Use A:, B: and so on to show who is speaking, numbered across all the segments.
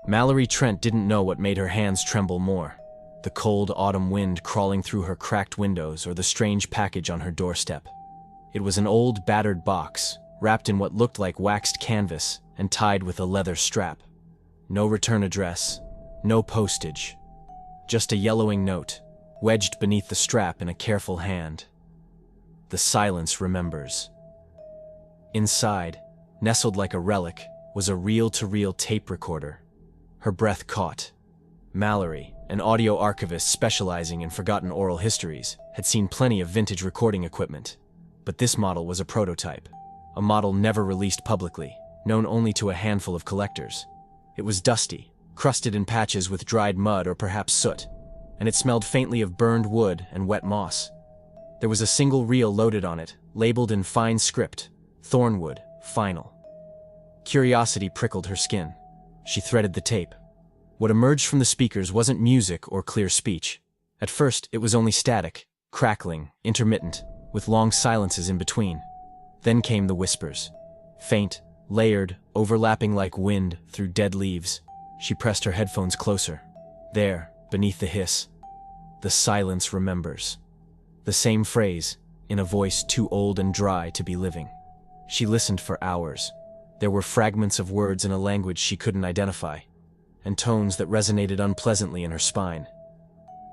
A: Mallory Trent didn't know what made her hands tremble more: the cold autumn wind crawling through her cracked windows or the strange package on her doorstep. It was an old, battered box, wrapped in what looked like waxed canvas and tied with a leather strap. No return address, no postage. Just a yellowing note, wedged beneath the strap in a careful hand. The Silence Remembers. Inside, nestled like a relic, was a reel-to-reel tape recorder. Her breath caught. Mallory, an audio archivist specializing in forgotten oral histories, had seen plenty of vintage recording equipment. But this model was a prototype, a model never released publicly, known only to a handful of collectors. It was dusty, crusted in patches with dried mud or perhaps soot, and it smelled faintly of burned wood and wet moss. There was a single reel loaded on it, labeled in fine script, Thornewood, Final. Curiosity prickled her skin. She threaded the tape. What emerged from the speakers wasn't music or clear speech. At first, it was only static, crackling, intermittent, with long silences in between. Then came the whispers. Faint, layered, overlapping like wind through dead leaves. She pressed her headphones closer. There, beneath the hiss, the Silence remembers. The same phrase, in a voice too old and dry to be living. She listened for hours. There were fragments of words in a language she couldn't identify, and tones that resonated unpleasantly in her spine.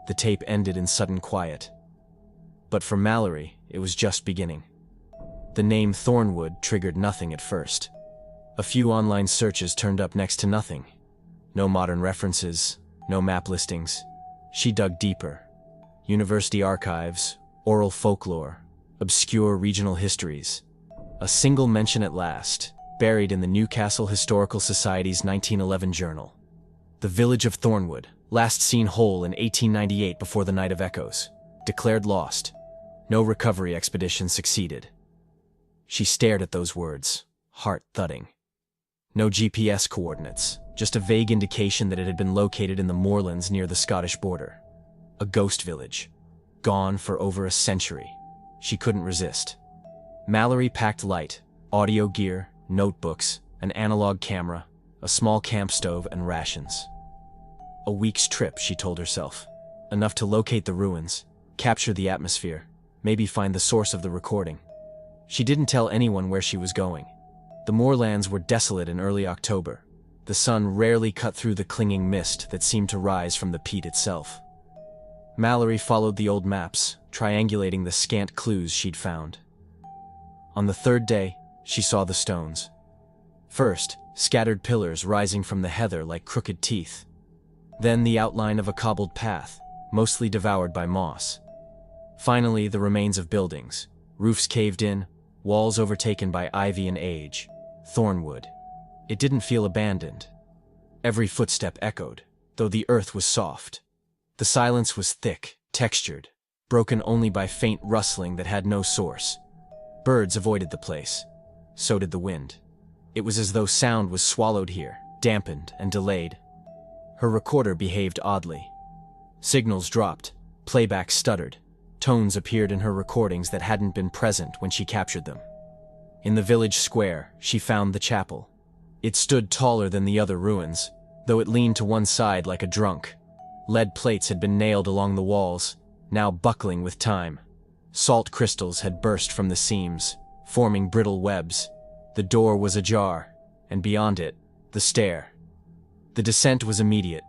A: The tape ended in sudden quiet. But for Mallory, it was just beginning. The name Thornewood triggered nothing at first. A few online searches turned up next to nothing. No modern references, no map listings. She dug deeper. University archives, oral folklore, obscure regional histories. A single mention at last, buried in the Newcastle Historical Society's 1911 journal. The village of Thornewood, last seen whole in 1898 before the Night of Echoes, declared lost. No recovery expedition succeeded. She stared at those words, heart thudding. No GPS coordinates, just a vague indication that it had been located in the moorlands near the Scottish border. A ghost village, gone for over a century. She couldn't resist. Mallory packed light, audio gear, notebooks, an analog camera, a small camp stove, and rations. A week's trip, she told herself. Enough to locate the ruins, capture the atmosphere, maybe find the source of the recording. She didn't tell anyone where she was going. The moorlands were desolate in early October. The sun rarely cut through the clinging mist that seemed to rise from the peat itself. Mallory followed the old maps, triangulating the scant clues she'd found. On the third day, she saw the stones. First, scattered pillars rising from the heather like crooked teeth. Then the outline of a cobbled path, mostly devoured by moss. Finally, the remains of buildings, roofs caved in, walls overtaken by ivy and age. Thornewood. It didn't feel abandoned. Every footstep echoed, though the earth was soft. The silence was thick, textured, broken only by faint rustling that had no source. Birds avoided the place. So did the wind. It was as though sound was swallowed here, dampened and delayed. Her recorder behaved oddly. Signals dropped, playback stuttered. Tones appeared in her recordings that hadn't been present when she captured them. In the village square, she found the chapel. It stood taller than the other ruins, though it leaned to one side like a drunk. Lead plates had been nailed along the walls, now buckling with time. Salt crystals had burst from the seams, forming brittle webs. The door was ajar, and beyond it, the stair. The descent was immediate.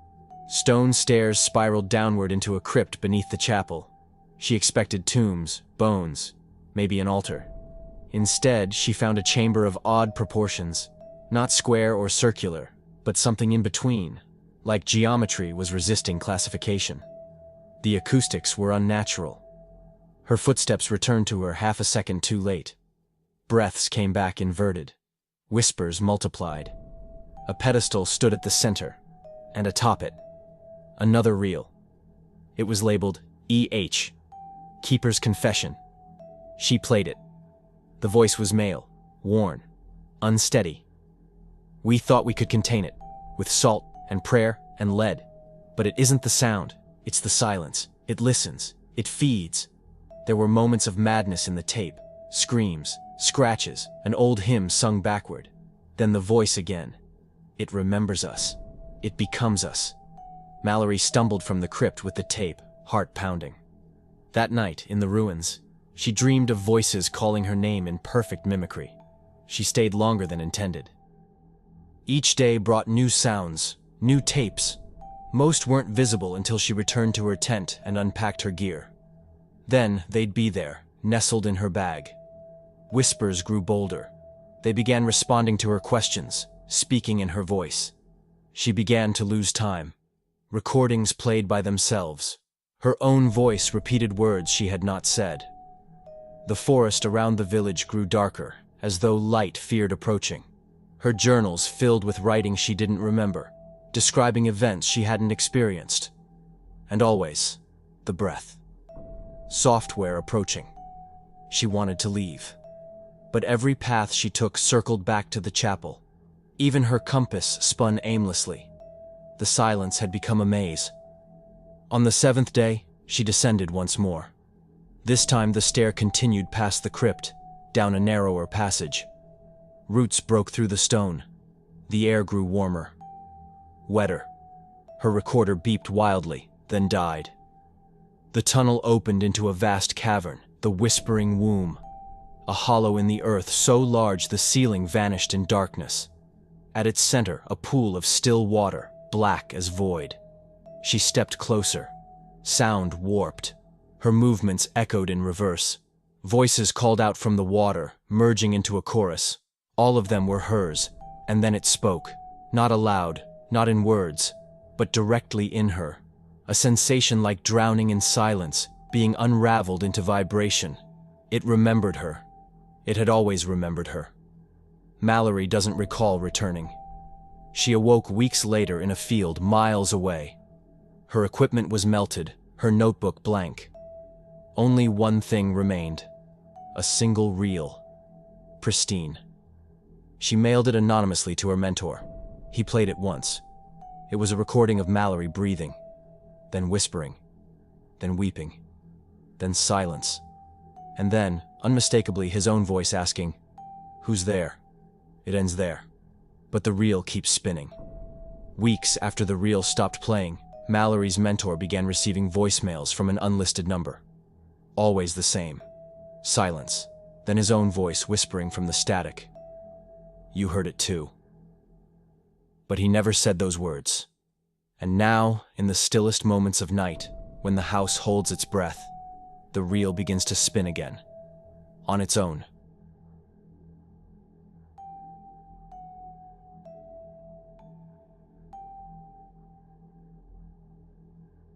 A: Stone stairs spiraled downward into a crypt beneath the chapel. She expected tombs, bones, maybe an altar. Instead, she found a chamber of odd proportions, not square or circular, but something in between, like geometry was resisting classification. The acoustics were unnatural. Her footsteps returned to her half a second too late. Breaths came back inverted. Whispers multiplied. A pedestal stood at the center, and atop it, another reel. It was labeled E.H., Keeper's Confession. She played it. The voice was male, worn, unsteady. We thought we could contain it, with salt and prayer and lead. But it isn't the sound, it's the silence. It listens, it feeds. There were moments of madness in the tape, screams, scratches, an old hymn sung backward. Then the voice again. It remembers us. It becomes us. Mallory stumbled from the crypt with the tape, heart pounding. That night, in the ruins, she dreamed of voices calling her name in perfect mimicry. She stayed longer than intended. Each day brought new sounds, new tapes. Most weren't visible until she returned to her tent and unpacked her gear. Then they'd be there, nestled in her bag. Whispers grew bolder. They began responding to her questions, speaking in her voice. She began to lose time. Recordings played by themselves. Her own voice repeated words she had not said. The forest around the village grew darker, as though light feared approaching. Her journals filled with writing she didn't remember, describing events she hadn't experienced. And always, the breath. Software approaching. She wanted to leave. But every path she took circled back to the chapel. Even her compass spun aimlessly. The silence had become a maze. On the 7th day, she descended once more. This time the stair continued past the crypt, down a narrower passage. Roots broke through the stone. The air grew warmer. Wetter. Her recorder beeped wildly, then died. The tunnel opened into a vast cavern, the Whispering Womb. A hollow in the earth so large the ceiling vanished in darkness. At its center, a pool of still water, black as void. She stepped closer. Sound warped. Her movements echoed in reverse. Voices called out from the water, merging into a chorus. All of them were hers, and then it spoke. Not aloud, not in words, but directly in her. A sensation like drowning in silence, being unraveled into vibration. It remembered her. It had always remembered her. Mallory doesn't recall returning. She awoke weeks later in a field miles away. Her equipment was melted, her notebook blank. Only one thing remained. A single reel. Pristine. She mailed it anonymously to her mentor. He played it once. It was a recording of Mallory breathing, then whispering, then weeping, then silence, and then, unmistakably, his own voice asking, "Who's there?" It ends there. But the reel keeps spinning. Weeks after the reel stopped playing, Mallory's mentor began receiving voicemails from an unlisted number. Always the same. Silence, then his own voice whispering from the static. "You heard it too." But he never said those words. And now, in the stillest moments of night, when the house holds its breath, the reel begins to spin again. On its own.